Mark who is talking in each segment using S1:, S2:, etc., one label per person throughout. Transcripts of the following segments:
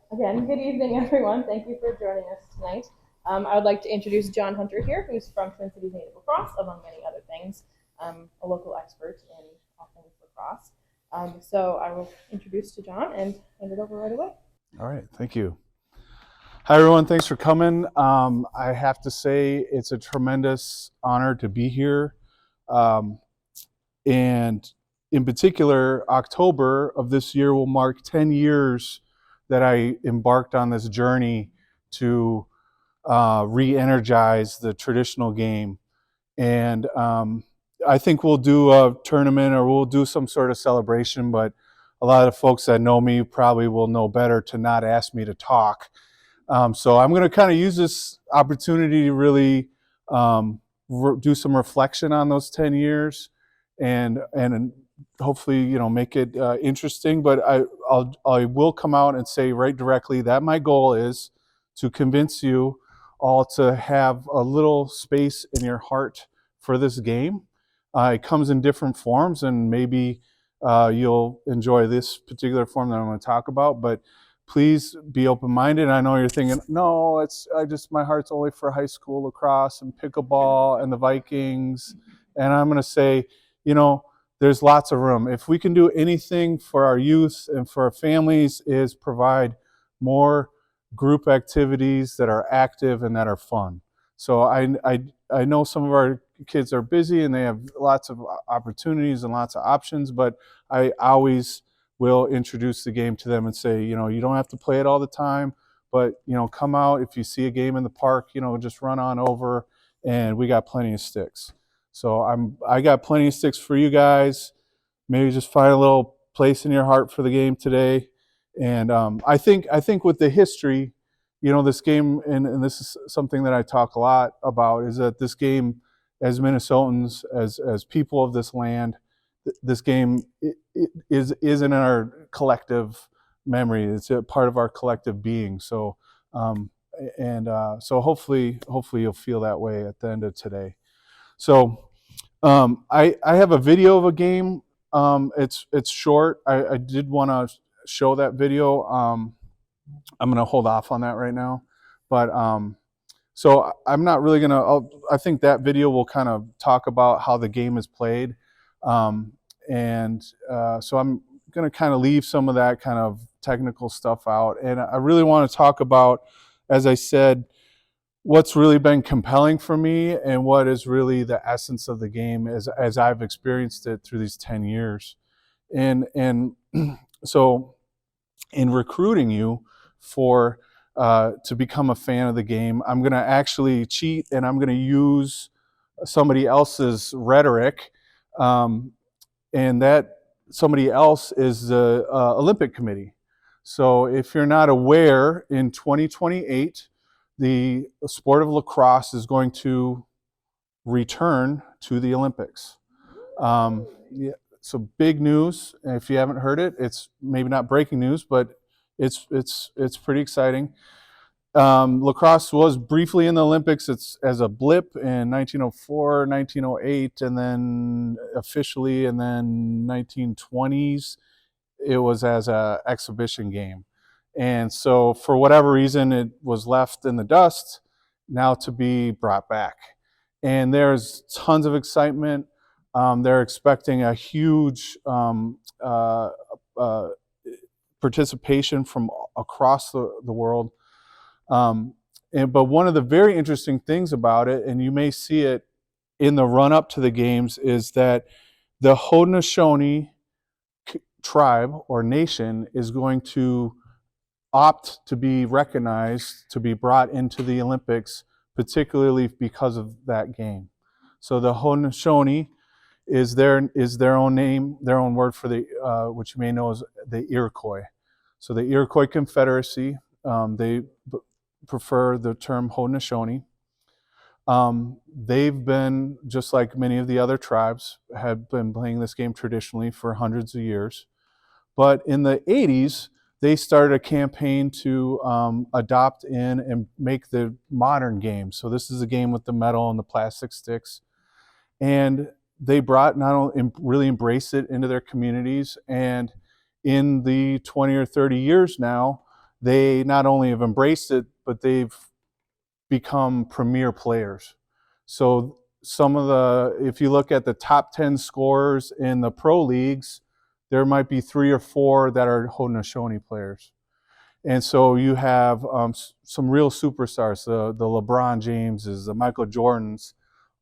S1: Again, good evening, everyone. Thank you for joining us tonight. I would like to introduce John Hunter here, who's from Twin Cities Native Lacrosse, among many other things, a local expert in all things lacrosse. So I will introduce to John and hand it over right away.
S2: All right, thank you. Hi, everyone. Thanks for coming. I have to say it's a tremendous honor to be here. Um, and in particular, October of this year will mark 10 years that I embarked on this journey to re-energize the traditional game. And I think we'll do a tournament or we'll do some sort of celebration, but a lot of folks that know me probably will know better to not ask me to talk. So I'm going to kind of use this opportunity to really do some reflection on those 10 years and hopefully, make it interesting. But I will come out and say right directly that my goal is to convince you all to have a little space in your heart for this game. It comes in different forms, and maybe you'll enjoy this particular form that I'm going to talk about. But please be open-minded. I know you're thinking, no, my heart's only for high school lacrosse and pickleball and the Vikings. And I'm going to say, there's lots of room. If we can do anything for our youth and for our families is provide more group activities that are active and that are fun. So I know some of our kids are busy and they have lots of opportunities and lots of options, but I always will introduce the game to them and say, you don't have to play it all the time, but, come out. If you see a game in the park, just run on over, and we got plenty of sticks. So I got plenty of sticks for you guys. Maybe just find a little place in your heart for the game today. And I think with the history, this game, and this is something that I talk a lot about, is that this game, as Minnesotans, as people of this land, this game is in our collective memory. It's a part of our collective being. So, so hopefully you'll feel that way at the end of today. So, I have a video of a game. It's short. I did want to show that video. I'm going to hold off on that right now, but so I'm not really going to. I think that video will kind of talk about how the game is played. So I'm going to kind of leave some of that kind of technical stuff out. And I really want to talk about, as I said, what's really been compelling for me and what is really the essence of the game as I've experienced it through these 10 years. And so in recruiting you for to become a fan of the game, I'm going to actually cheat and I'm going to use somebody else's rhetoric. And that somebody else is the Olympic Committee. So if you're not aware, in 2028, the sport of lacrosse is going to return to the Olympics. Yeah, so big news. If you haven't heard it, it's maybe not breaking news, but it's pretty exciting. Lacrosse was briefly in the Olympics. It's as a blip in 1904, 1908, and then officially, and then 1920s, it was as an exhibition game. And so for whatever reason, it was left in the dust, now to be brought back. And there's tons of excitement. They're expecting a huge participation from across the world. But one of the very interesting things about it, and you may see it in the run-up to the games, is that the Haudenosaunee tribe or nation is going to opt to be recognized, to be brought into the Olympics, particularly because of that game. So the Haudenosaunee is their own name, their own word for the which you may know as the Iroquois. So the Iroquois Confederacy, they prefer the term Haudenosaunee. They've been, just like many of the other tribes, have been playing this game traditionally for hundreds of years. But in the 80s, they started a campaign to adopt in and make the modern game. So this is a game with the metal and the plastic sticks. And they brought, not only really embraced it into their communities, and in the 20 or 30 years now, they not only have embraced it, but they've become premier players. So if you look at the top 10 scorers in the pro leagues, there might be 3 or 4 that are Haudenosaunee players. And so you have some real superstars, the LeBron Jameses, the Michael Jordans.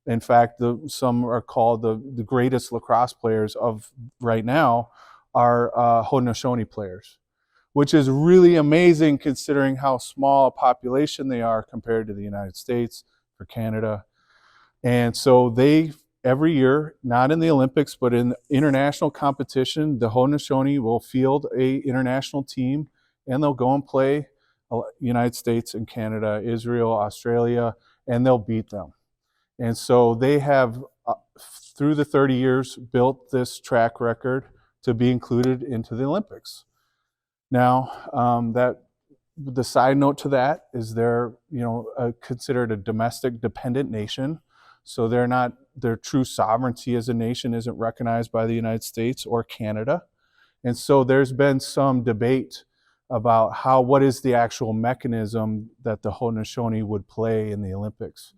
S2: In fact, some are called the greatest lacrosse players of right now are Haudenosaunee players, which is really amazing considering how small a population they are compared to the United States or Canada. And so they, every year, not in the Olympics, but in international competition, the Haudenosaunee will field a international team, and they'll go and play United States and Canada, Israel, Australia, and they'll beat them. And so they have, through the 30 years, built this track record to be included into the Olympics. Now, the side note to that is they're considered a domestic dependent nation, so their true sovereignty as a nation isn't recognized by the United States or Canada, and so there's been some debate about what is the actual mechanism that the Haudenosaunee would play in the Olympics,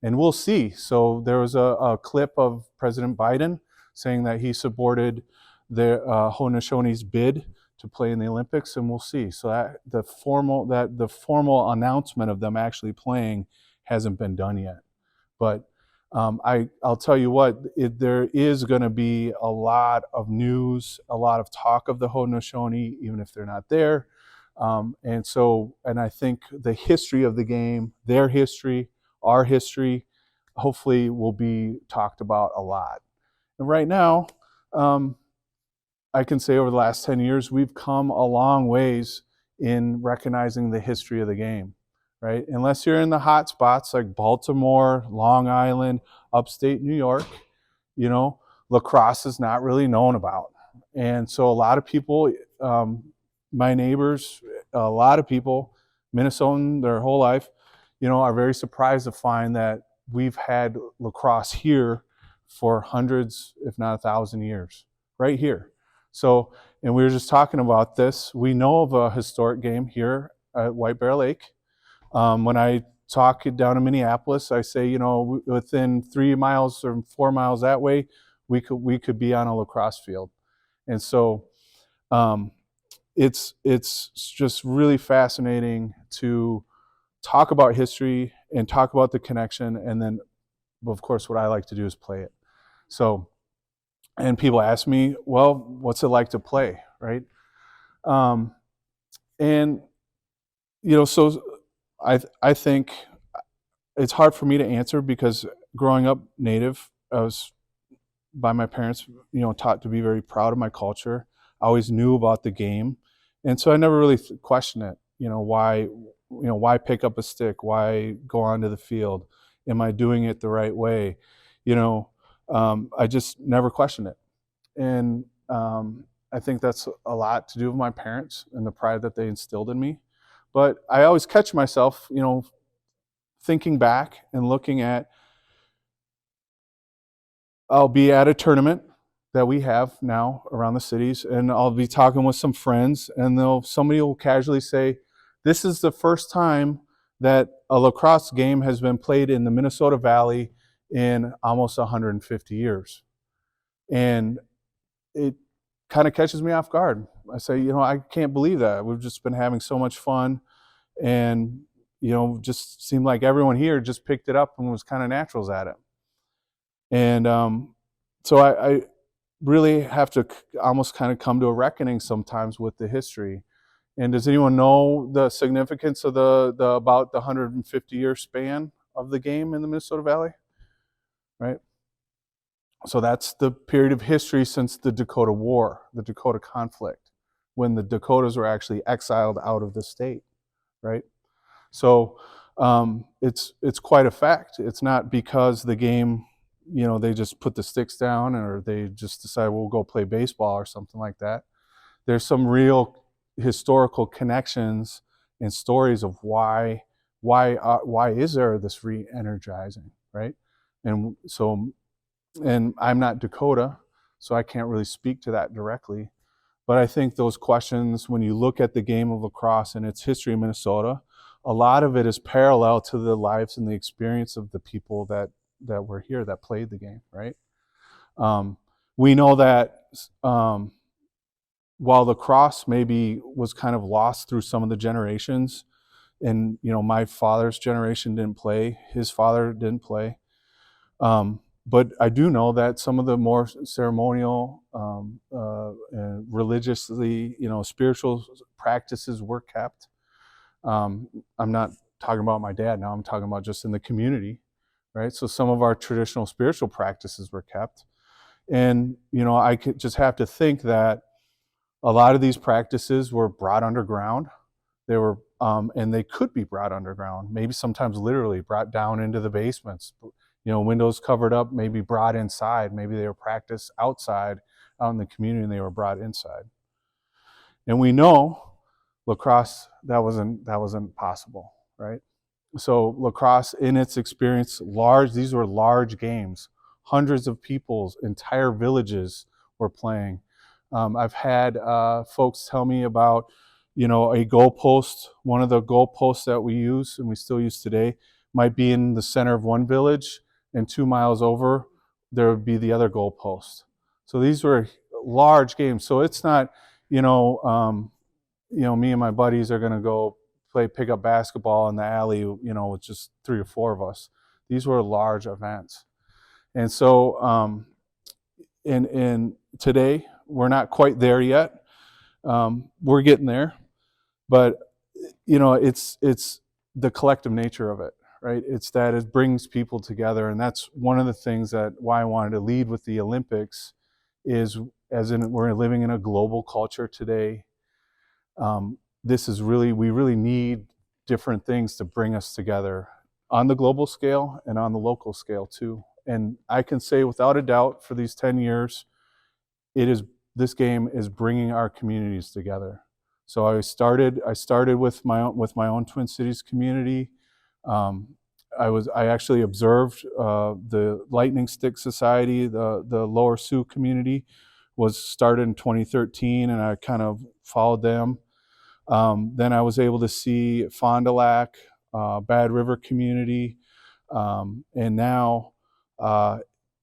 S2: and we'll see. So there was a clip of President Biden saying that he supported the Haudenosaunee's bid to play in the Olympics, and we'll see. So that the formal announcement of them actually playing hasn't been done yet. But I'll tell you what, there is going to be a lot of news, a lot of talk of the Haudenosaunee, even if they're not there. And I think the history of the game, their history, our history, hopefully will be talked about a lot. And right now, I can say over the last 10 years, we've come a long ways in recognizing the history of the game, right? Unless you're in the hot spots like Baltimore, Long Island, upstate New York, lacrosse is not really known about. And so a lot of people, my neighbors, a lot of people, Minnesotan their whole life, are very surprised to find that we've had lacrosse here for hundreds, if not 1,000 years, right here. So, and we were just talking about this. We know of a historic game here at White Bear Lake. When I talk down in Minneapolis, I say, within 3 miles or 4 miles that way, we could be on a lacrosse field. And so, it's just really fascinating to talk about history and talk about the connection, and then, of course, what I like to do is play it. So. And people ask me, well, what's it like to play, right? So I think it's hard for me to answer because growing up Native, I was by my parents, taught to be very proud of my culture. I always knew about the game, and so I never really questioned it. Why pick up a stick? Why go onto the field? Am I doing it the right way? I just never questioned it. And I think that's a lot to do with my parents and the pride that they instilled in me. But I always catch myself, thinking back and looking at, I'll be at a tournament that we have now around the cities, and I'll be talking with some friends, and somebody will casually say, this is the first time that a lacrosse game has been played in the Minnesota Valley in almost 150 years. And it kind of catches me off guard. I say, I can't believe that. We've just been having so much fun, and just seemed like everyone here just picked it up and was kind of naturals at it. And so I really have to almost kind of come to a reckoning sometimes with the history. And does anyone know the significance of the about the 150-year span of the game in the Minnesota Valley? Right? So that's the period of history since the Dakota War, the Dakota conflict, when the Dakotas were actually exiled out of the state, right? So it's quite a fact. It's not because the game, they just put the sticks down or they just decide we'll go play baseball or something like that. There's some real historical connections and stories of why is there this re-energizing, right? And so. And I'm not Dakota, so I can't really speak to that directly. But I think those questions, when you look at the game of lacrosse and its history in Minnesota, a lot of it is parallel to the lives and the experience of the people that were here that played the game, right? We know that while lacrosse maybe was kind of lost through some of the generations, and my father's generation didn't play, his father didn't play, but I do know that some of the more ceremonial, and religiously, spiritual practices were kept. I'm not talking about my dad now. I'm talking about just in the community, right? So some of our traditional spiritual practices were kept, and I could just have to think that a lot of these practices were brought underground. They were, and they could be brought underground. Maybe sometimes literally brought down into the basements. Windows covered up, maybe brought inside. Maybe they were practiced outside, out in the community, and they were brought inside. And we know lacrosse, that wasn't possible, right? So lacrosse, in its experience, these were large games. Hundreds of people, entire villages were playing. I've had folks tell me about, a goalpost. One of the goalposts that we use, and we still use today, might be in the center of one village, and 2 miles over, there would be the other goalpost. So these were large games. So it's not, me and my buddies are going to go play pickup basketball in the alley, with just 3 or 4 of us. These were large events. And so, and today, we're not quite there yet. We're getting there, but it's the collective nature of it, right? It's that it brings people together, and that's one of the things why I wanted to lead with the Olympics is, we're living in a global culture today. We really need different things to bring us together on the global scale and on the local scale too. And I can say without a doubt, for these 10 years, this game is bringing our communities together. So I started with my own Twin Cities community. I actually observed the Lightning Stick Society, the Lower Sioux community, was started in 2013, and I kind of followed them. Then I was able to see Fond du Lac, Bad River community, and now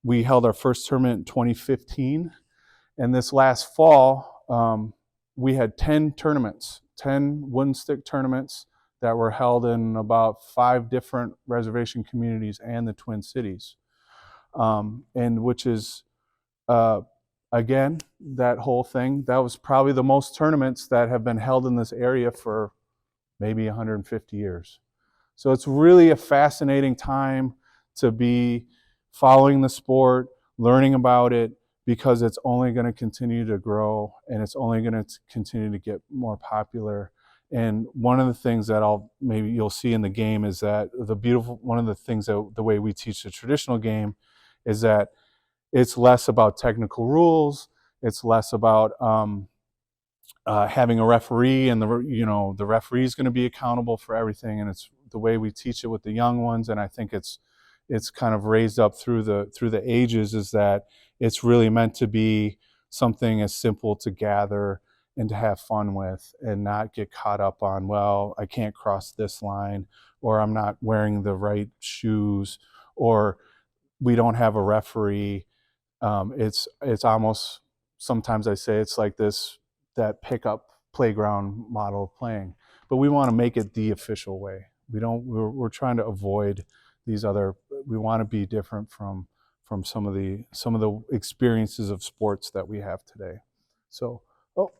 S2: we held our first tournament in 2015. And this last fall, we had 10 wooden stick tournaments that were held in about 5 different reservation communities and the Twin Cities. And which is, again, that whole thing, that was probably the most tournaments that have been held in this area for maybe 150 years. So it's really a fascinating time to be following the sport, learning about it, because it's only going to continue to grow, and it's only going to continue to get more popular. And one of the things that you'll see in the game is that one of the things that the way we teach the traditional game is that it's less about technical rules. It's less about having a referee, and the referee is going to be accountable for everything. And it's the way we teach it with the young ones. And I think it's kind of raised up through the ages, is that it's really meant to be something as simple to gather and to have fun with, and not get caught up on, well, I can't cross this line, or I'm not wearing the right shoes, or we don't have a referee. It's almost, sometimes I say it's like that pickup playground model of playing, but we want to make it the official way. We're trying to avoid these other. We want to be different from some of the experiences of sports that we have today. So,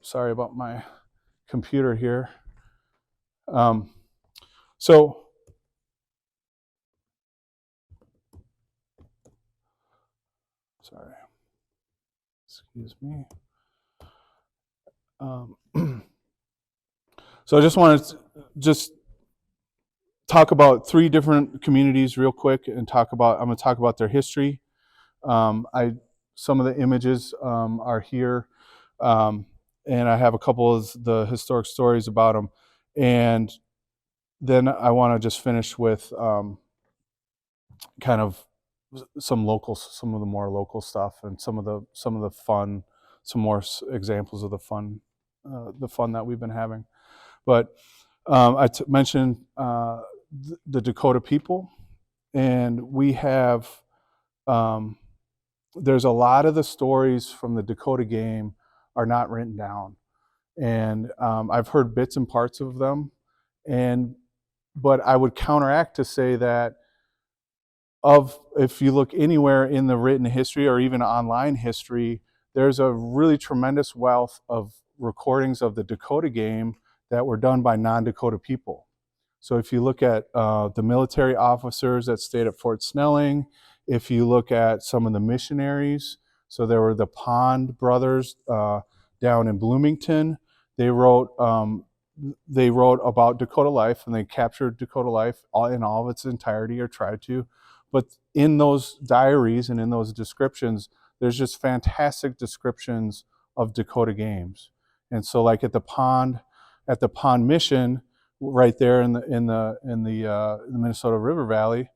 S2: sorry about my computer here. So. Sorry. Excuse me. So I just wanted to talk about 3 different communities real quick, and I'm going to talk about their history. Some of the images are here, and I have a couple of the historic stories about them, and then I want to just finish with kind of some of the more local stuff, and some of the fun some more examples of the fun that we've been having. But I mentioned the Dakota people, and we have there's a lot of the stories from the Dakota game are not written down, and I've heard bits and parts of them, but I would counteract to say that if you look anywhere in the written history or even online history, there's a really tremendous wealth of recordings of the Dakota game that were done by non-Dakota people. So if you look at the military officers that stayed at Fort Snelling, if you look at some of the missionaries, so there were the Pond brothers down in Bloomington. They wrote about Dakota life, and they captured Dakota life in all of its entirety, or tried to. But in those diaries and in those descriptions, there's just fantastic descriptions of Dakota games. And so, like at the Pond Mission, right there in the Minnesota River Valley,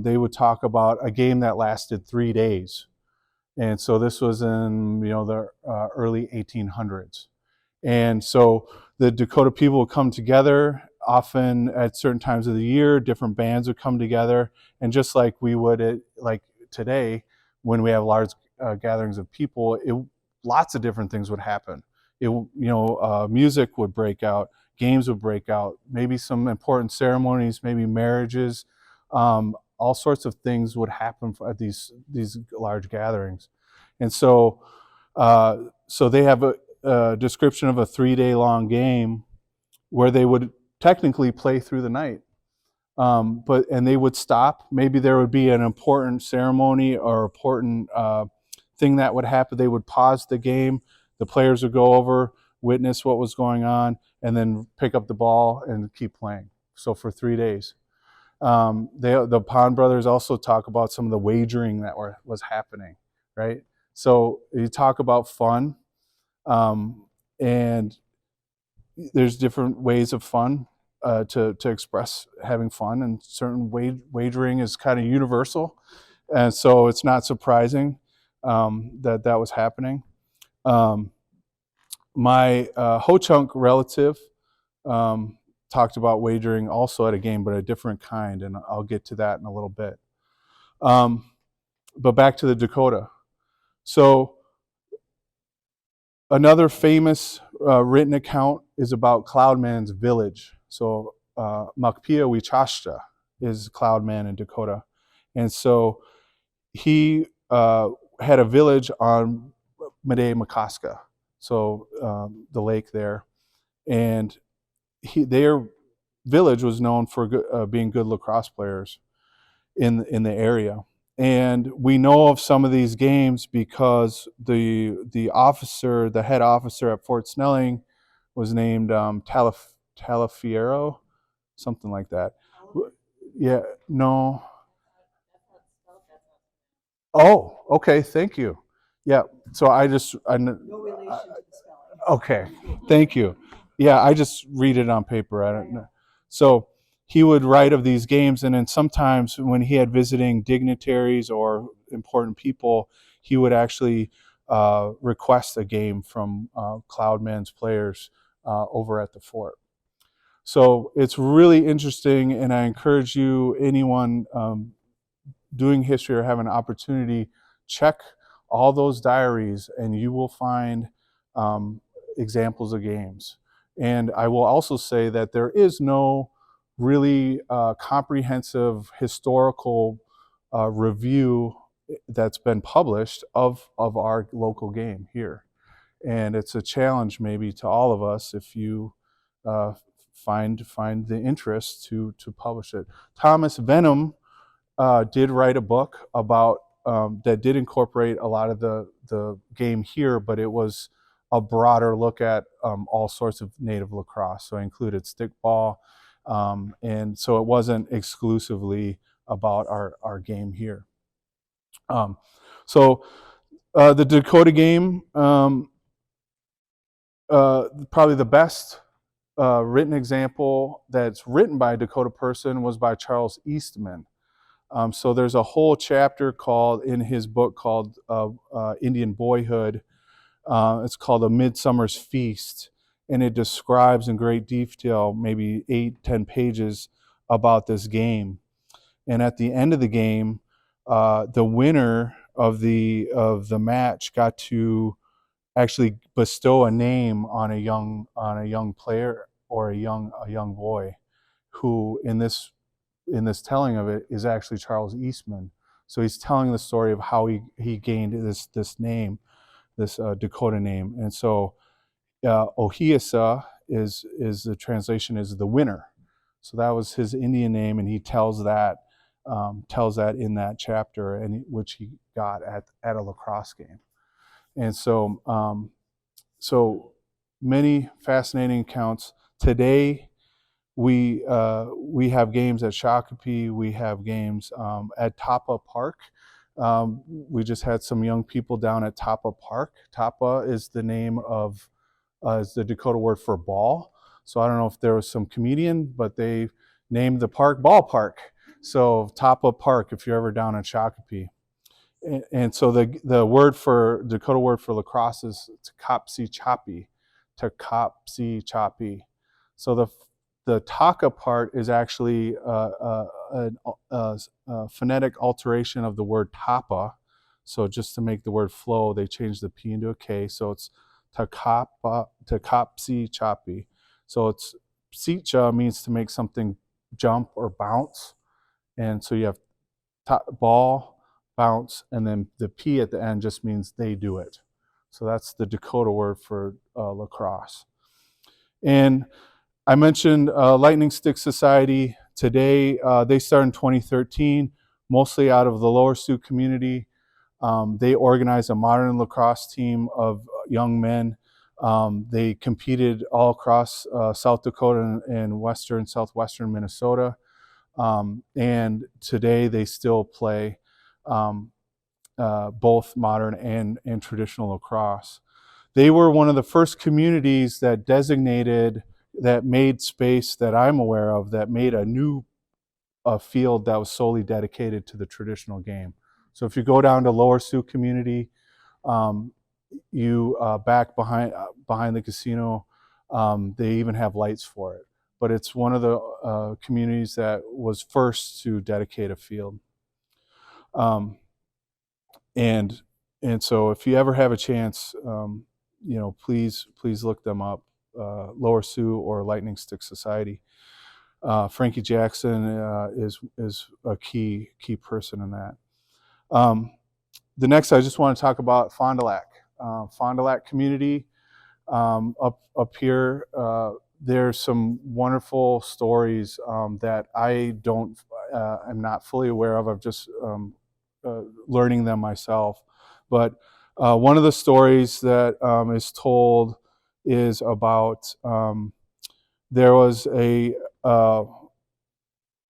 S2: they would talk about a game that lasted 3 days. And so this was in the early 1800s. And so the Dakota people would come together, often at certain times of the year. Different bands would come together, and just like we would like today, when we have large gatherings of people, lots of different things would happen. Music would break out, games would break out, maybe some important ceremonies, maybe marriages, all sorts of things would happen at these large gatherings. And so they have a description of a 3-day long game where they would technically play through the night, and they would stop. Maybe there would be an important ceremony or important thing that would happen. They would pause the game. The players would go over, witness what was going on, and then pick up the ball and keep playing. So for 3 days. The Pond brothers also talk about some of the wagering that was happening, right? So you talk about fun, and there's different ways of fun to express having fun, and certain wagering is kind of universal, and so it's not surprising that was happening. My Ho-Chunk relative talked about wagering also at a game, but a different kind, and I'll get to that in a little bit. But back to the Dakota. So another famous written account is about Cloudman's village. So Makpia Wichashta is Cloudman in Dakota. And so he had a village on Mede Makaska, so the lake there. And their village was known for being good lacrosse players in the area. And we know of some of these games because the head officer at Fort Snelling was named Talafiero, something like that. Yeah, no. Oh, okay, thank you. Yeah, so no relation to the spelling. Okay, thank you. Yeah, I just read it on paper. I don't know. So he would write of these games, and then sometimes when he had visiting dignitaries or important people, he would actually request a game from Cloudman's players over at the fort. So it's really interesting, and I encourage anyone doing history or have an opportunity, check all those diaries, and you will find examples of games. And I will also say that there is no really comprehensive historical review that's been published of our local game here. And it's a challenge maybe to all of us if you find the interest to publish it. Thomas Venham did write a book about that did incorporate a lot of the game here, but it was a broader look at all sorts of native lacrosse. So it included stickball, and so it wasn't exclusively about our game here. So the Dakota game, probably the best written example that's written by a Dakota person was by Charles Eastman. So there's a whole chapter in his book called Indian Boyhood, It's called A Midsummer's Feast, and it describes in great detail, maybe 8-10 pages, about this game. And at the end of the game, the winner of the match got to actually bestow a name on a young player or a young boy, who in this telling of it is actually Charles Eastman. So he's telling the story of how he gained this name, this Dakota name. And so Ohiesa is the translation is the winner. So that was his Indian name, and he tells that in that chapter, and which he got at a lacrosse game. And so so many fascinating accounts today. We have games at Shakopee. We have games at Tapa Park. We just had some young people down at Tapa Park. Tapa is the name of is the Dakota word for ball. So I don't know if there was some comedian, but they named the park Ballpark. So Tapa Park, if you're ever down in Shakopee. And so the word for Dakota word for lacrosse is Takapsi Chapi, Takapsi Chapi. So the taka part is actually a phonetic alteration of the word tapa. So just to make the word flow, they changed the p into a k. So it's Takapsi Chapi. So it's sicha means to make something jump or bounce, and so you have ball, bounce, and then the P at the end just means they do it. So that's the Dakota word for lacrosse. And I mentioned Lightning Stick Society. Today, they started in 2013, mostly out of the Lower Sioux community. They organized a modern lacrosse team of young men. They competed all across South Dakota and southwestern Minnesota. And today they still play both modern and traditional lacrosse. They were one of the first communities that made space that I'm aware of, that made a new field that was solely dedicated to the traditional game. So if you go down to Lower Sioux community, you back behind the casino, they even have lights for it. But it's one of the communities that was first to dedicate a field. And so if you ever have a chance, please look them up, Lower Sioux or Lightning Stick Society. Frankie Jackson is a key person in that. The next, I just want to talk about Fond du Lac. Fond du Lac community up here. There's some wonderful stories that I'm not fully aware of. I've just learning them myself. But one of the stories that is told is about there was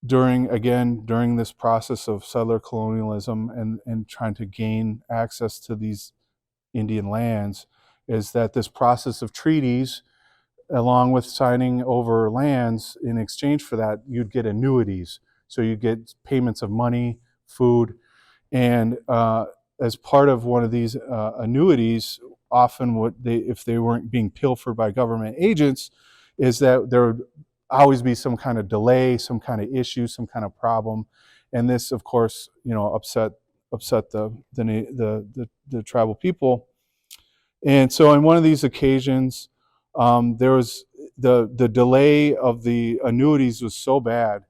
S2: during this process of settler colonialism and trying to gain access to these Indian lands, is that this process of treaties, along with signing over lands, in exchange for that, you'd get annuities. So you get payments of money, food, and as part of one of these annuities, often if they weren't being pilfered by government agents, is that there would always be some kind of delay, some kind of issue, some kind of problem, and this, of course, upset the tribal people. And so, on one of these occasions, there was the delay of the annuities was so bad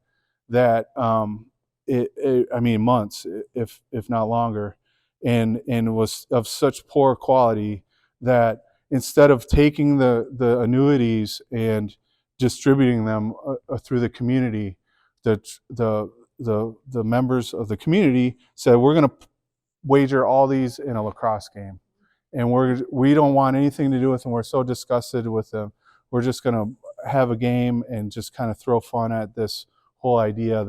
S2: that I mean months, if not longer, and was of such poor quality that instead of taking the annuities and distributing them through the community, the members of the community said, we're going to wager all these in a lacrosse game, and we don't want anything to do with them. We're so disgusted with them. We're just going to have a game and just kind of throw fun at this whole idea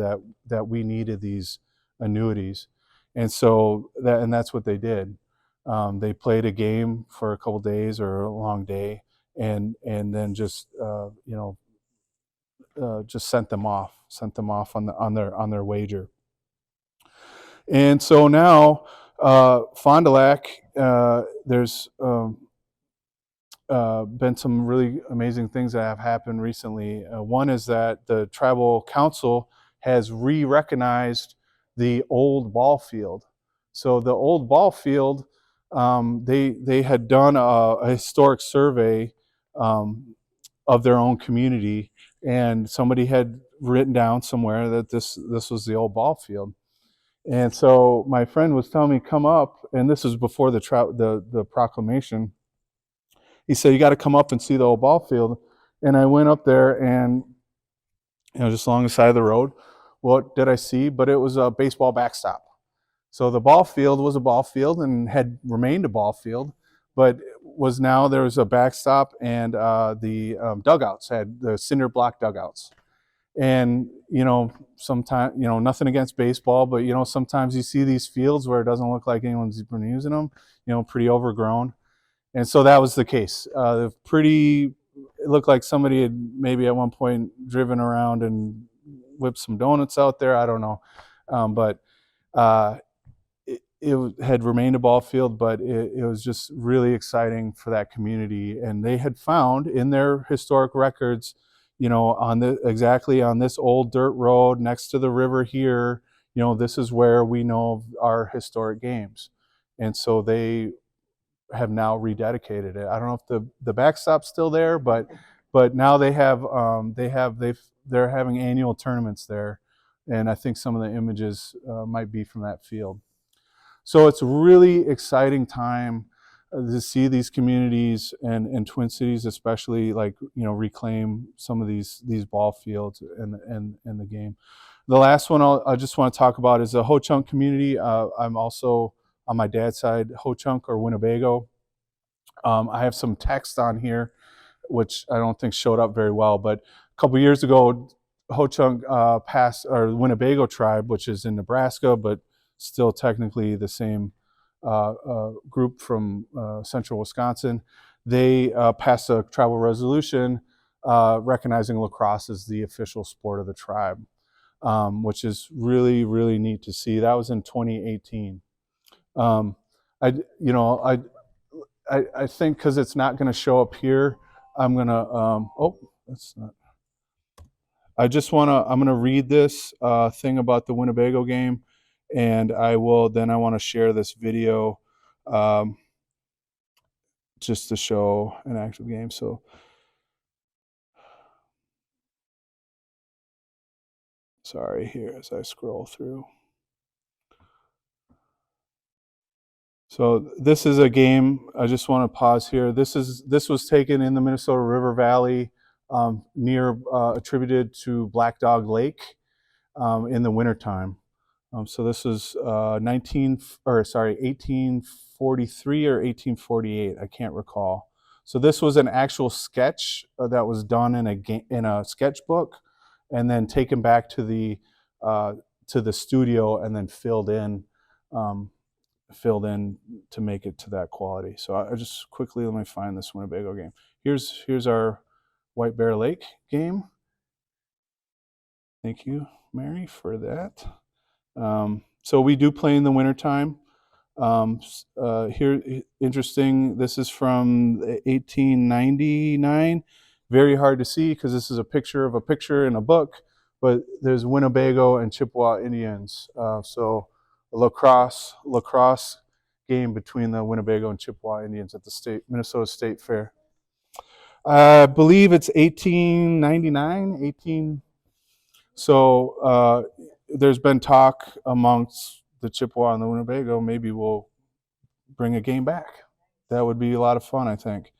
S2: that we needed these annuities. And so that's what they did. They played a game for a couple days or a long day, and then just just sent them off on their wager. And so now Fond du Lac, there's been some really amazing things that have happened recently. One is that the tribal council has re-recognized the old ball field. So the old ball field, they had done a historic survey of their own community, and somebody had written down somewhere that this was the old ball field. And so my friend was telling me, come up, and this was before the proclamation. He said, you got to come up and see the old ball field. And I went up there, and just along the side of the road, what did I see? But it was a baseball backstop. So the ball field was a ball field and had remained a ball field, but was now there was a backstop, and the dugouts had the cinder block dugouts. And sometimes, nothing against baseball, but sometimes you see these fields where it doesn't look like anyone's been using them, pretty overgrown. And so that was the case. It looked like somebody had maybe at one point driven around and whipped some donuts out there. I don't know. But it had remained a ball field, but it was just really exciting for that community. And they had found in their historic records, exactly on this old dirt road next to the river here, this is where we know of our historic games. And so they have now rededicated it. I don't know if the backstop's still there, but now they're having annual tournaments there, and I think some of the images might be from that field. So it's a really exciting time to see these communities and Twin Cities, especially, reclaim some of these ball fields and the game. The last one I just want to talk about is the Ho-Chunk community. I'm also on my dad's side Ho-Chunk or Winnebago. I have some text on here, which I don't think showed up very well, but a couple years ago, Ho-Chunk passed, or the Winnebago tribe, which is in Nebraska, but still technically the same group from central Wisconsin. They passed a tribal resolution recognizing lacrosse as the official sport of the tribe, which is really, really neat to see. That was in 2018. I think because it's not going to show up here, I'm going to, that's not. I'm going to read this thing about the Winnebago game, and I want to share this video just to show an actual game. So, sorry here as I scroll through. So this is a game. I just want to pause here. This was taken in the Minnesota River Valley, attributed to Black Dog Lake in the wintertime. So this was 1843 or 1848. I can't recall. So this was an actual sketch that was done in a sketchbook, and then taken back to the studio and then filled in to make it to that quality. So I just quickly, let me find this Winnebago game. Here's our White Bear Lake game. Thank you, Mary, for that. So we do play in the wintertime. Here, interesting, this is from 1899. Very hard to see because this is a picture of a picture in a book, but there's Winnebago and Chippewa Indians. So a lacrosse game between the Winnebago and Chippewa Indians at the Minnesota State Fair. I believe it's 1899. So there's been talk amongst the Chippewa and the Winnebago, maybe we'll bring a game back. That would be a lot of fun, I think.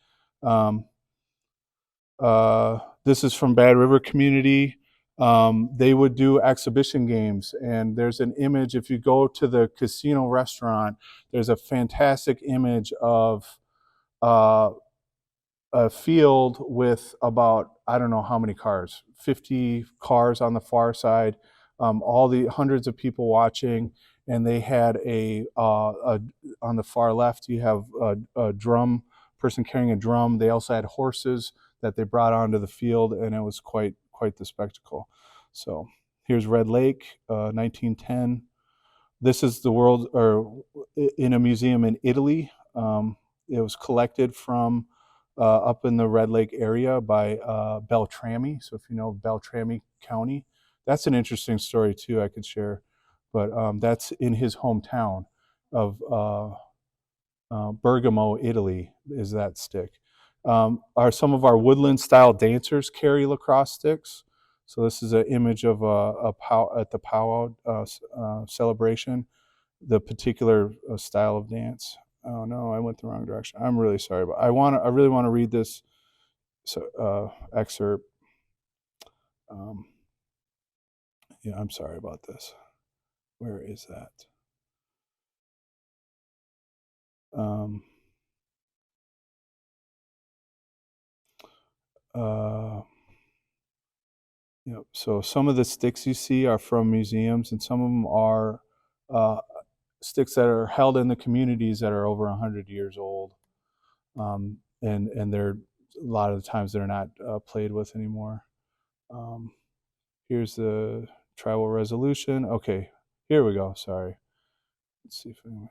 S2: This is from Bad River community. They would do exhibition games, and there's an image. If you go to the casino restaurant, there's a fantastic image of a field with about, I don't know how many cars, 50 cars on the far side, all the hundreds of people watching, and they had on the far left, you have a drum, person carrying a drum. They also had horses that they brought onto the field, and it was quite the spectacle. So here's Red Lake, 1910. This is the world, or in a museum in Italy. It was collected from up in the Red Lake area by Beltrami. So if you know Beltrami County, that's an interesting story too. I could share, but that's in his hometown of Bergamo, Italy. Is that stick? Are some of our woodland style dancers carry lacrosse sticks? So this is an image of at the powwow celebration, the particular style of dance. Oh no, I went the wrong direction. I'm really sorry, but I really want to read this excerpt. Um, yeah, I'm sorry about this. Where is that? Um, uh, so some of the sticks you see are from museums, and some of them are uh, sticks that are held in the communities that are over 100 years old, and they're a lot of the times they're not played with anymore. Um, Here's the tribal resolution. Okay, here we go. Sorry. Let's see if I can.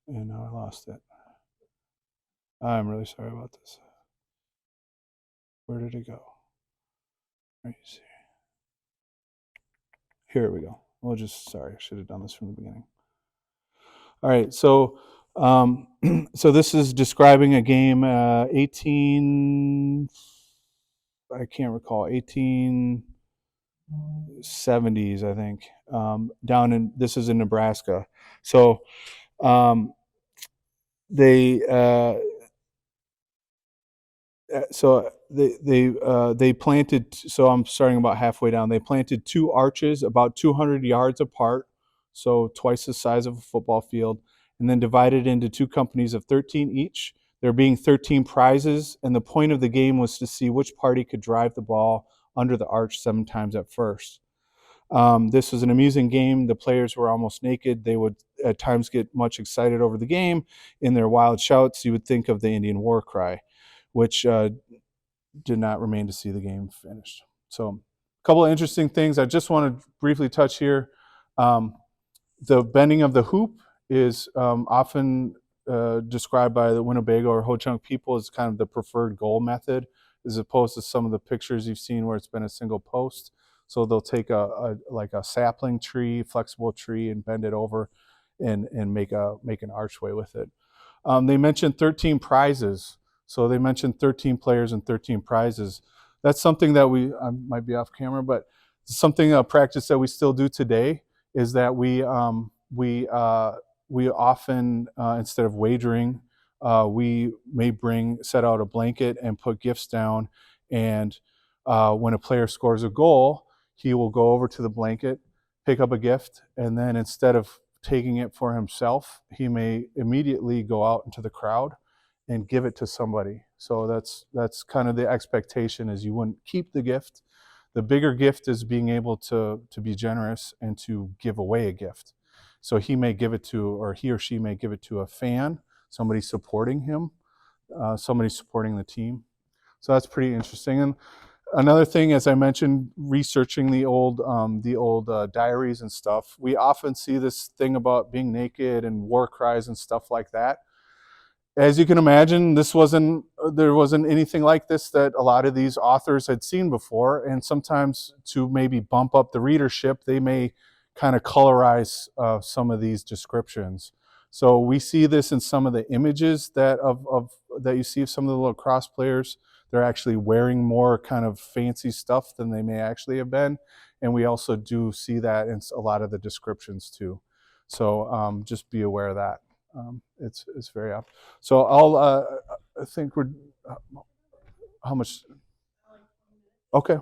S2: And now I lost it. I'm really sorry about this. Where did it go? Let me see. Here we go. Sorry, I should have done this from the beginning. All right, so so this is describing a game 18, I can't recall, 1870s, I think, this is in Nebraska. So they they planted. So I'm starting about halfway down. They planted two arches about 200 yards apart, so twice the size of a football field, and then divided into two companies of 13 each. There being 13 prizes, and the point of the game was to see which party could drive the ball under the arch 7 times at first. This was an amusing game. The players were almost naked. They would at times get much excited over the game. In their wild shouts, you would think of the Indian war cry, which did not remain to see the game finished. So, a couple of interesting things I just want to briefly touch here. The bending of the hoop is often described by the Winnebago or Ho-Chunk people as kind of the preferred goal method, as opposed to some of the pictures you've seen where it's been a single post. So they'll take like a sapling tree, flexible tree, and bend it over, and make an archway with it. They mentioned 13 prizes. So they mentioned 13 players and 13 prizes. That's something that I might be off camera, but something, a practice that we still do today is that we often, instead of wagering, we may set out a blanket and put gifts down. And when a player scores a goal, he will go over to the blanket, pick up a gift, and then instead of taking it for himself, he may immediately go out into the crowd and give it to somebody. So that's kind of the expectation, is you wouldn't keep the gift. The bigger gift is being able to be generous and to give away a gift. So he or she may give it to a fan, somebody supporting him, somebody supporting the team. So that's pretty interesting. And another thing, as I mentioned, researching the old diaries and stuff, we often see this thing about being naked and war cries and stuff like that. As you can imagine, there wasn't anything like this that a lot of these authors had seen before, and sometimes to maybe bump up the readership, they may kind of colorize some of these descriptions. So we see this in some of the images that you see of some of the lacrosse players. They're actually wearing more kind of fancy stuff than they may actually have been, and we also do see that in a lot of the descriptions too. So just be aware of that. It's very up. So I think we're how much? Okay,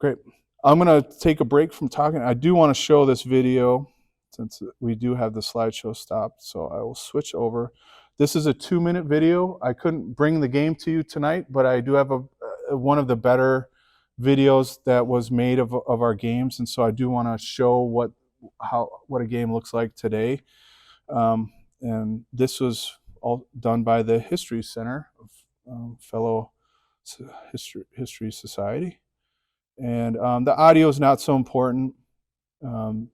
S2: great. I'm gonna take a break from talking. I do want to show this video since we do have the slideshow stopped. So I will switch over. This is a 2-minute video. I couldn't bring the game to you tonight, but I do have one of the better videos that was made of our games, and so I do want to show what a game looks like today. And this was all done by the History Center of fellow History Society. And the audio is not so important. Um,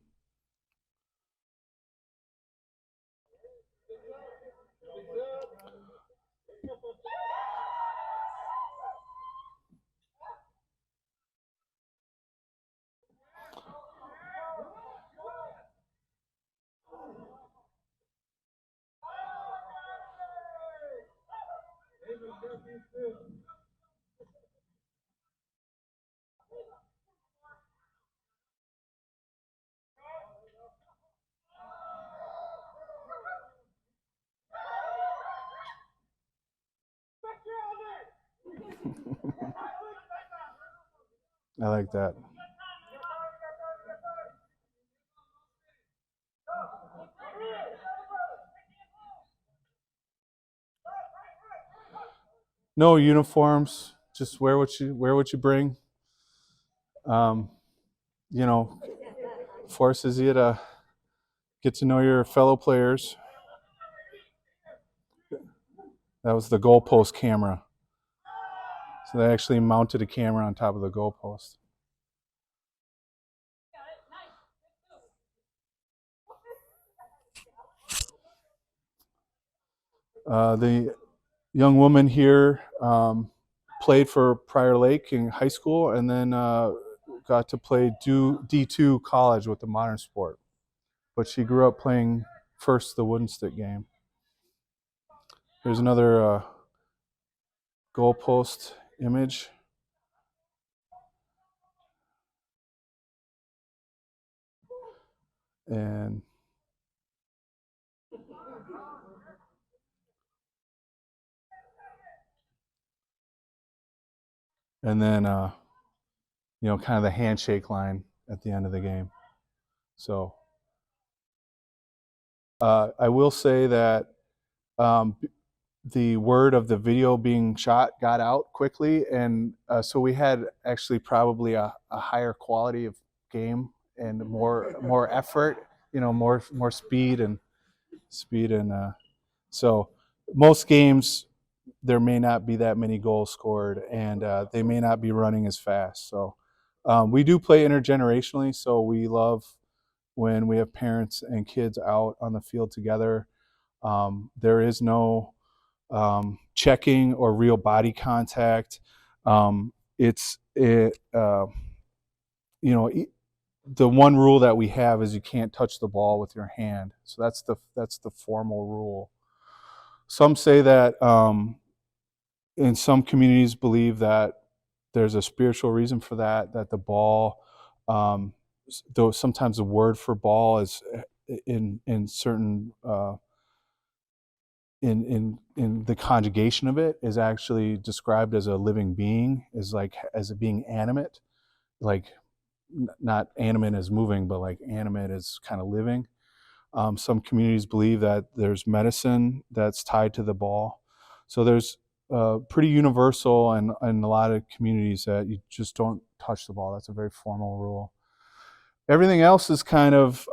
S2: I like that. No uniforms. Just wear what you bring. Um, you know, forces you to get to know your fellow players. That was the goalpost camera. So they actually mounted a camera on top of the goalpost. The young woman here played for Prior Lake in high school, and then got to play D2 college with the modern sport. But she grew up playing first the wooden stick game. Here's another goalpost image. And then kind of the handshake line at the end of the game. So I will say that the word of the video being shot got out quickly, and so we had actually probably a higher quality of game and more effort, more speed and so most games there may not be that many goals scored, and they may not be running as fast. So we do play intergenerationally, so we love when we have parents and kids out on the field together. There is no checking or real body contact. The one rule that we have is you can't touch the ball with your hand. So that's the formal rule. Some say that in some communities believe that there's a spiritual reason for that the ball, though sometimes the word for ball is in certain in the conjugation of it is actually described as a living being, as a being animate, like not animate as moving, but like animate as kind of living. Some communities believe that there's medicine that's tied to the ball. So there's pretty universal in a lot of communities that you just don't touch the ball. That's a very formal rule. Everything else is kind of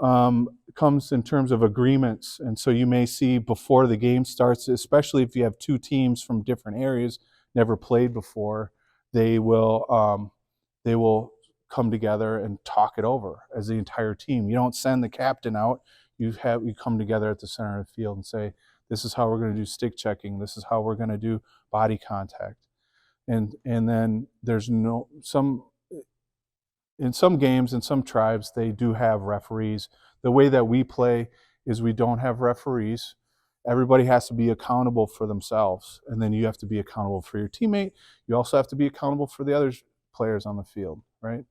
S2: comes in terms of agreements. And so you may see before the game starts, especially if you have two teams from different areas, never played before, they will come together and talk it over as the entire team. You don't send the captain out. You come together at the center of the field and say, this is how we're going to do stick checking. This is how we're going to do body contact. And then there's in some games, in some tribes, they do have referees. The way that we play is we don't have referees. Everybody has to be accountable for themselves, and then you have to be accountable for your teammate. You also have to be accountable for the other players on the field, right?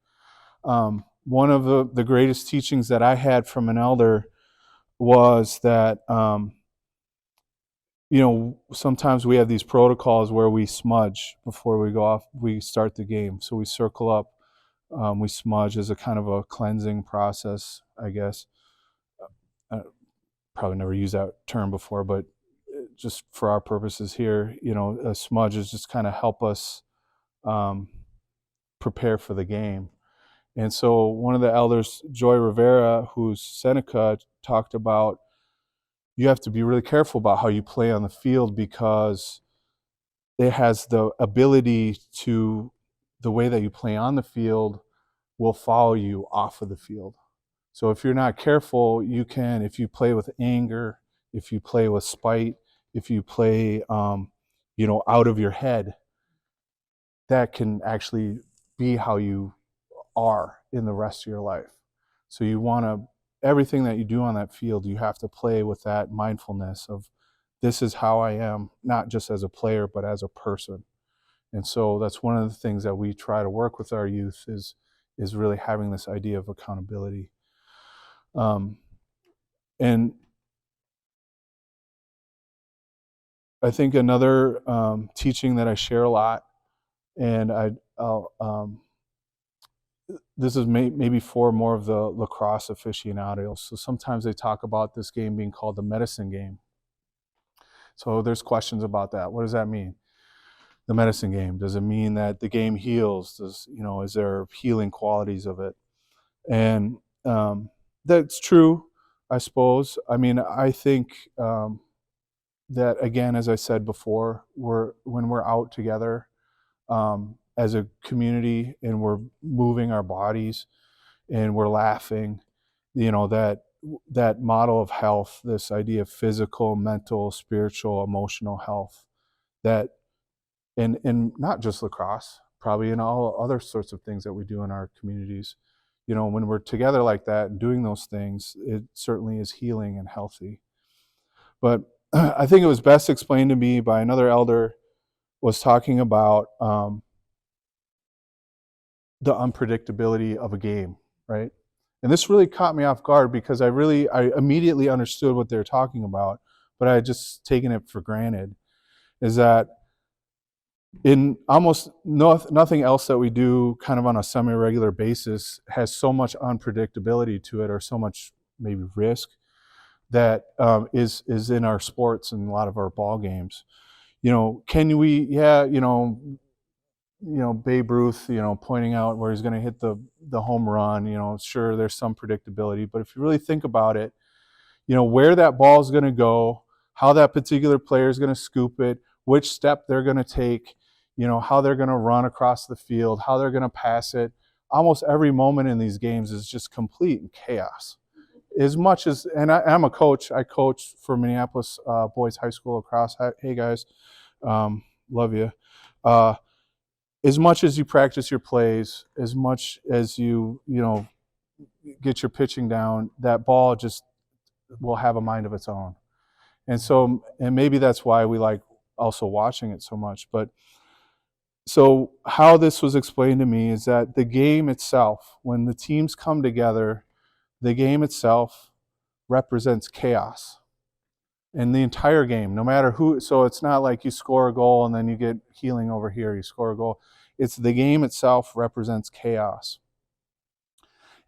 S2: One of the greatest teachings that I had from an elder was that sometimes we have these protocols where we smudge before we start the game. So we circle up, we smudge as a kind of a cleansing process, I guess. I probably never used that term before, but just for our purposes here, a smudge is just kind of help us prepare for the game. And so one of the elders, Joy Rivera, who's Seneca, talked about you have to be really careful about how you play on the field, because it has the ability to, the way that you play on the field will follow you off of the field. So if you're not careful, if you play with anger, if you play with spite, if you play, out of your head, that can actually be how you are in the rest of your life. So you want to, everything that you do on that field, you have to play with that mindfulness of this is how I am, not just as a player, but as a person. And so that's one of the things that we try to work with our youth is really having this idea of accountability. And I think another teaching that I share a lot, and this is maybe for more of the lacrosse aficionados. So sometimes they talk about this game being called the medicine game. So there's questions about that. What does that mean? The medicine game. Does it mean that the game heals? Is there healing qualities of it? And that's true, I suppose. I mean, I think that, again, as I said before, when we're out together as a community and we're moving our bodies and we're laughing, that model of health, this idea of physical, mental, spiritual, emotional health, that and not just lacrosse, probably in all other sorts of things that we do in our communities. When we're together like that and doing those things, it certainly is healing and healthy. But I think it was best explained to me by another elder, was talking about the unpredictability of a game, right? And this really caught me off guard because I immediately understood what they were talking about, but I had just taken it for granted, is that in almost nothing else that we do kind of on a semi-regular basis has so much unpredictability to it, or so much maybe risk, that is in our sports and a lot of our ball games. Can we, Babe Ruth, pointing out where he's going to hit the home run, sure, there's some predictability, but if you really think about it, where that ball is going to go, how that particular player is going to scoop it, which step they're going to take, how they're going to run across the field, how they're going to pass it. Almost every moment in these games is just complete chaos. As much as, and I'm a coach, I coach for Minneapolis Boys High School lacrosse. Hey guys, love you. As much as you practice your plays, as much as you get your pitching down, that ball just will have a mind of its own. And maybe that's why we like also watching it so much. But so how this was explained to me is that the game itself, when the teams come together, the game itself represents chaos. And the entire game, no matter who, so it's not like you score a goal and then you get healing over here, you score a goal. It's the game itself represents chaos.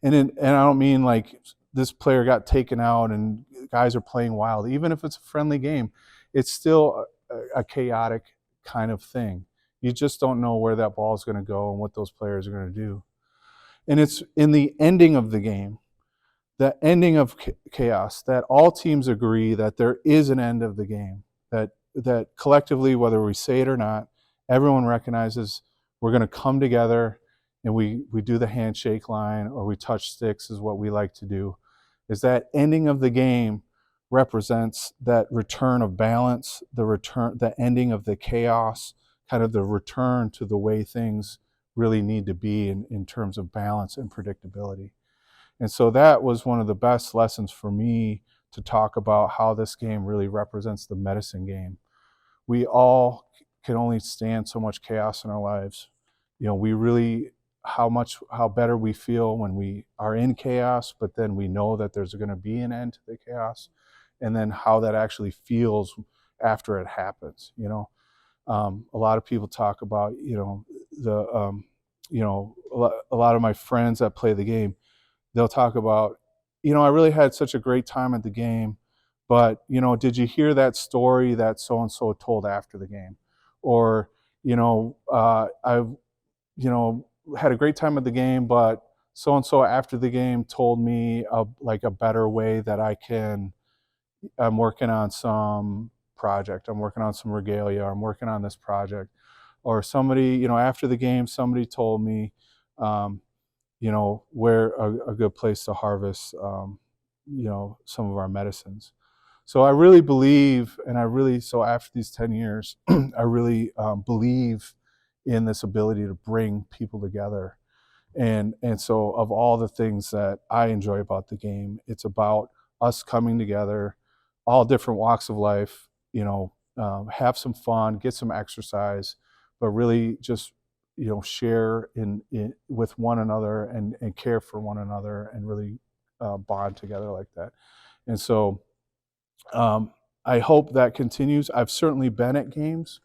S2: And I don't mean like this player got taken out and guys are playing wild. Even if it's a friendly game, it's still a chaotic kind of thing. You just don't know where that ball is going to go and what those players are going to do. And it's in the ending of the game, the ending of chaos, that all teams agree that there is an end of the game, that collectively, whether we say it or not, everyone recognizes we're going to come together and we do the handshake line, or we touch sticks is what we like to do. Is that ending of the game represents that return of balance, the ending of the chaos, kind of the return to the way things really need to be in terms of balance and predictability. And so that was one of the best lessons for me, to talk about how this game really represents the medicine game. We all can only stand so much chaos in our lives. We really, how better we feel when we are in chaos, but then we know that there's going to be an end to the chaos, and then how that actually feels after it happens. A lot of people talk about, a lot of my friends that play the game, they'll talk about, I really had such a great time at the game, but, did you hear that story that so-and-so told after the game? Or, I've, had a great time at the game, but so-and-so after the game told me a better way that I'm working on some project, I'm working on some regalia, I'm working on this project. Or somebody, after the game, somebody told me, where a good place to harvest, some of our medicines. So I really believe, so after these 10 years, I really believe in this ability to bring people together. And so of all the things that I enjoy about the game, it's about us coming together, all different walks of life, have some fun, get some exercise, but really just share in with one another and care for one another and really bond together like that. And so I hope that continues. I've certainly been at games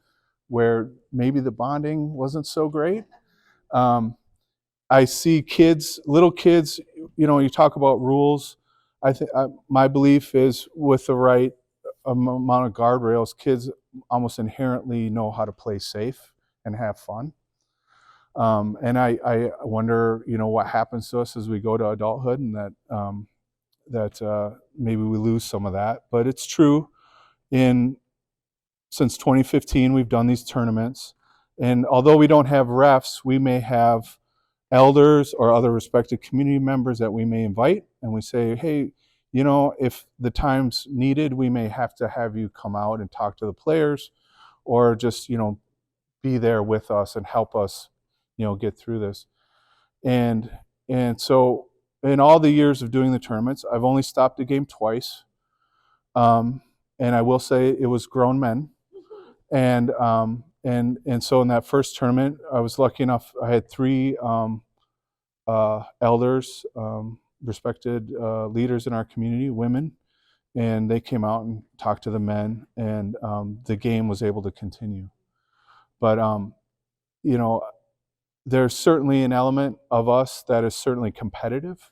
S2: where maybe the bonding wasn't so great. Um, I see kids, little kids. You talk about rules. I think my belief is with the right amount of guardrails, kids almost inherently know how to play safe and have fun. And I wonder, what happens to us as we go to adulthood, and that maybe we lose some of that. But it's true. Since 2015, we've done these tournaments, and although we don't have refs, we may have elders or other respected community members that we may invite, and we say, hey, if the time's needed, we may have to have you come out and talk to the players, or just be there with us and help us get through this. And so in all the years of doing the tournaments, I've only stopped a game twice, and I will say it was grown men. And so in that first tournament, I was lucky enough. I had three elders, respected leaders in our community, women, and they came out and talked to the men, and the game was able to continue. But there's certainly an element of us that is certainly competitive.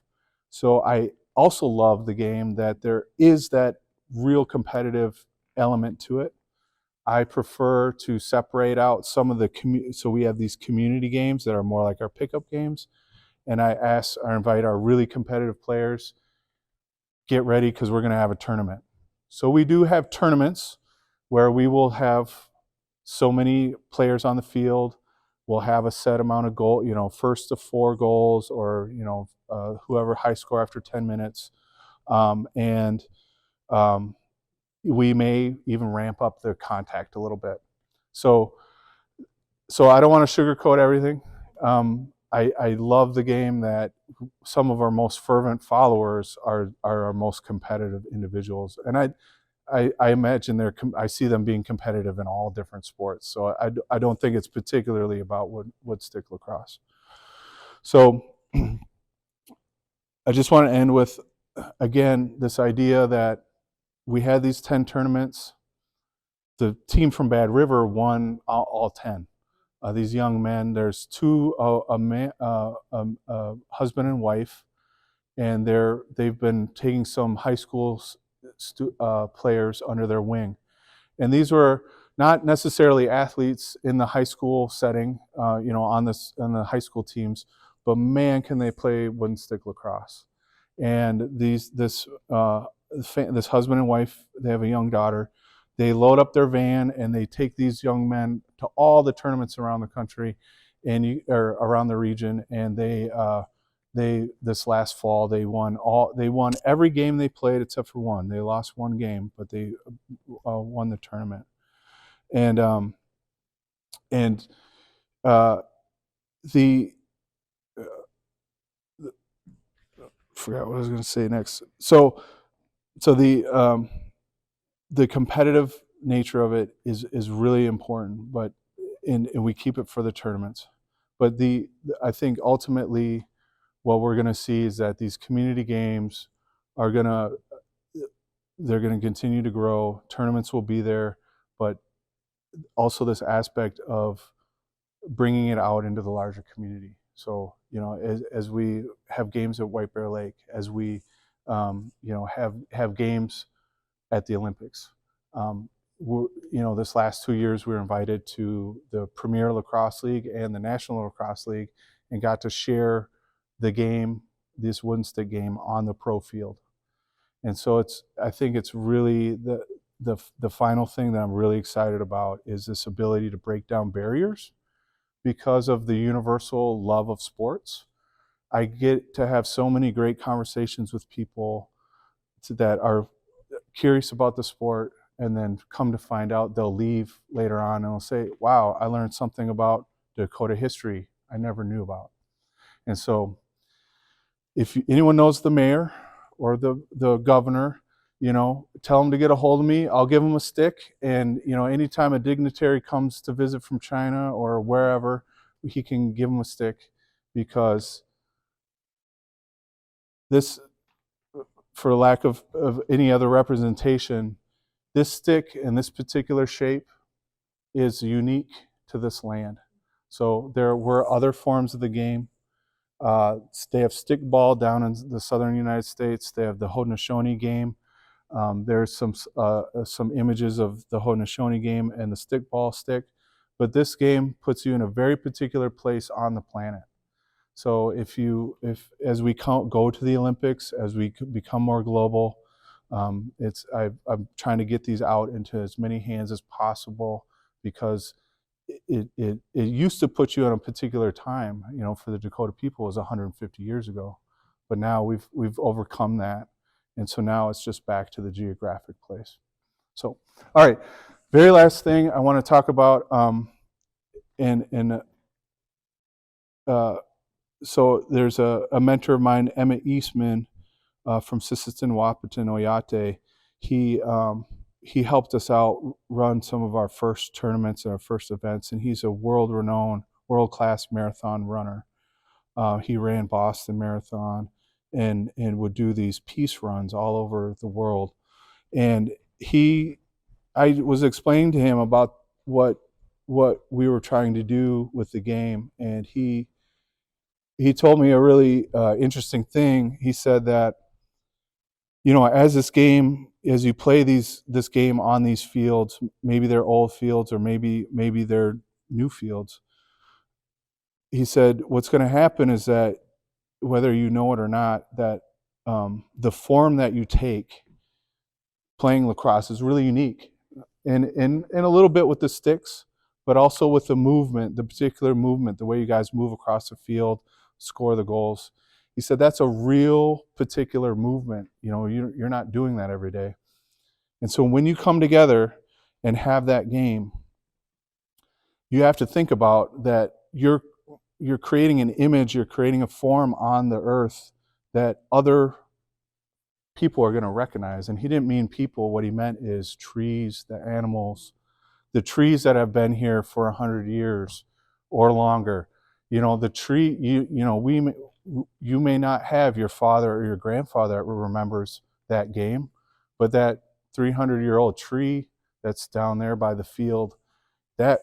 S2: So I also love the game that there is that real competitive element to it. I prefer to separate out some of the so we have these community games that are more like our pickup games, and I invite our really competitive players, get ready because we're going to have a tournament. So we do have tournaments where we will have so many players on the field. We'll have a set amount of goal, first to 4 goals, or whoever high score after 10 minutes, and we may even ramp up the contact a little bit. So I don't want to sugarcoat everything. I love the game that some of our most fervent followers are our most competitive individuals, and I imagine I see them being competitive in all different sports. So I don't think it's particularly about woodstick lacrosse. So I just want to end with, again, this idea that we had these 10 tournaments. The team from Bad River won all 10. These young men, there's two, a husband and wife, and they've been taking some high school players under their wing. And these were not necessarily athletes in the high school setting, on the high school teams, but man, can they play wooden stick lacrosse. And this husband and wife, they have a young daughter. They load up their van and they take these young men to all the tournaments around the country or around the region. And this last fall, they won every game they played except for one. They lost one game, but they won the tournament. And forgot what I was going to say next. So the competitive nature of it is really important, but and we keep it for the tournaments. But I think ultimately what we're going to see is that these community games they're going to continue to grow. Tournaments will be there, but also this aspect of bringing it out into the larger community. So as we have games at White Bear Lake, as we have games at the Olympics. This last 2 years we were invited to the Premier Lacrosse League and the National Lacrosse League, and got to share the game, this wooden stick game, on the pro field. And so I think it's really the final thing that I'm really excited about is this ability to break down barriers because of the universal love of sports. I get to have so many great conversations with people that are curious about the sport, and then come to find out they'll leave later on and they'll say, wow, I learned something about Dakota history I never knew about. And so if anyone knows the mayor or the governor, tell them to get a hold of me. I'll give them a stick. And, anytime a dignitary comes to visit from China or wherever, he can give them a stick, because this, for lack of any other representation, this stick in this particular shape is unique to this land. So there were other forms of the game. They have stickball down in the southern United States. They have the Haudenosaunee game. There's some images of the Haudenosaunee game and the stickball stick, but this game puts you in a very particular place on the planet. So if as we go to the Olympics, as we become more global, I'm trying to get these out into as many hands as possible, because it used to put you in a particular time. For the Dakota people, it was 150 years ago, but now we've overcome that, and so now it's just back to the geographic place. So, all right, very last thing I want to talk about, so there's a mentor of mine, Emmett Eastman, from Sisseton Wahpeton Oyate. He helped us out run some of our first tournaments and our first events, and he's a world-renowned, world-class marathon runner. He ran Boston Marathon and would do these peace runs all over the world. And I was explaining to him about what we were trying to do with the game, and he told me a really interesting thing. He said that, as you play this game on these fields, maybe they're old fields or maybe they're new fields. He said, what's going to happen is that, whether you know it or not, that the form that you take playing lacrosse is really unique, and a little bit with the sticks, but also with the movement, the particular movement, the way you guys move across the field, score the goals. He said that's a real particular movement. You're not doing that every day. And so when you come together and have that game, you have to think about that you're creating an image, you're creating a form on the earth that other people are going to recognize. And he didn't mean people. What he meant is trees, the animals, the trees that have been here for 100 years or longer. The tree, you may not have your father or your grandfather that remembers that game, but that 300-year-old tree that's down there by the field, that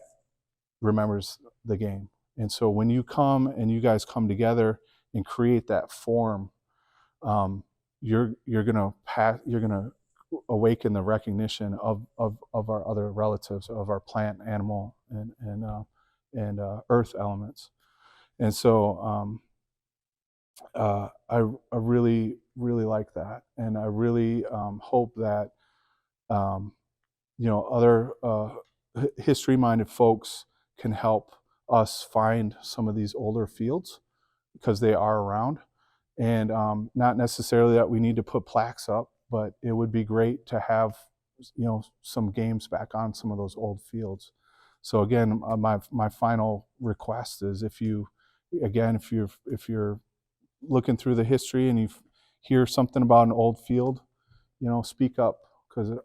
S2: remembers the game. And so when you come and you guys come together and create that form, you're gonna awaken the recognition of our other relatives, of our plant, animal, and earth elements. And so I really, really like that, and I really hope that other history-minded folks can help us find some of these older fields, because they are around. And not necessarily that we need to put plaques up, but it would be great to have some games back on some of those old fields. So again, my final request is, if you're looking through the history and you hear something about an old field, speak up, because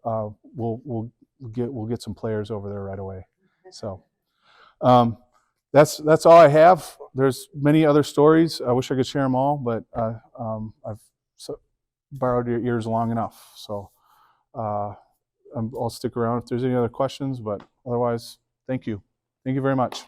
S2: we'll get some players over there right away. So that's all I have. There's many other stories. I wish I could share them all, but I've borrowed your ears long enough. So I'll stick around if there's any other questions, but otherwise, thank you. Thank you very much.